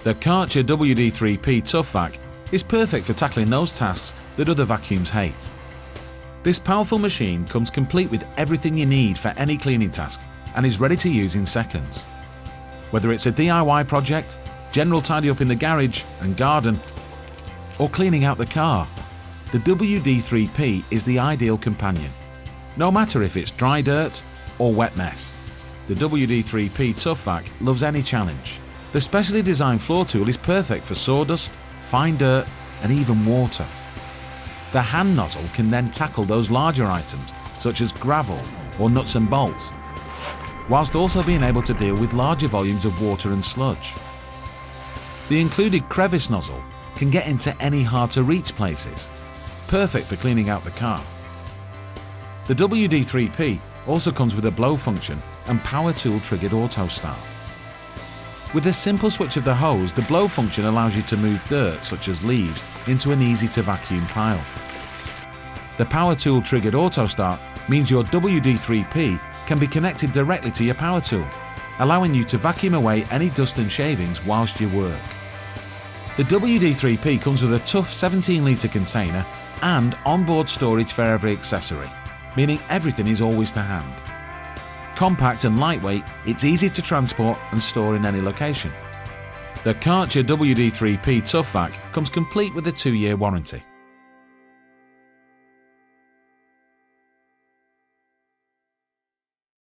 The Karcher WD3 P Tough Vac is perfect for tackling those tasks that other vacuums hate. This powerful machine comes complete with everything you need for any cleaning task and is ready to use in seconds. Whether it's a DIY project, general tidy up in the garage and garden, or cleaning out the car, the WD3 P is the ideal companion. No matter if it's dry dirt or wet mess, the WD3 P Tough Vac loves any challenge. The specially designed floor tool is perfect for sawdust, fine dirt, and even water. The hand nozzle can then tackle those larger items, such as gravel or nuts and bolts, whilst also being able to deal with larger volumes of water and sludge. The included crevice nozzle can get into any hard-to-reach places, perfect for cleaning out the car. The WD3 P also comes with a blow function and power tool triggered auto start. With a simple switch of the hose, the blow function allows you to move dirt, such as leaves, into an easy-to-vacuum pile. The power tool triggered auto start means your WD3 P can be connected directly to your power tool, allowing you to vacuum away any dust and shavings whilst you work. The WD3 P comes with a tough 17-litre container and onboard storage for every accessory, meaning everything is always to hand. Compact and lightweight, it's easy to transport and store in any location. The Karcher WD3 P Tough Vac comes complete with a 2-year warranty.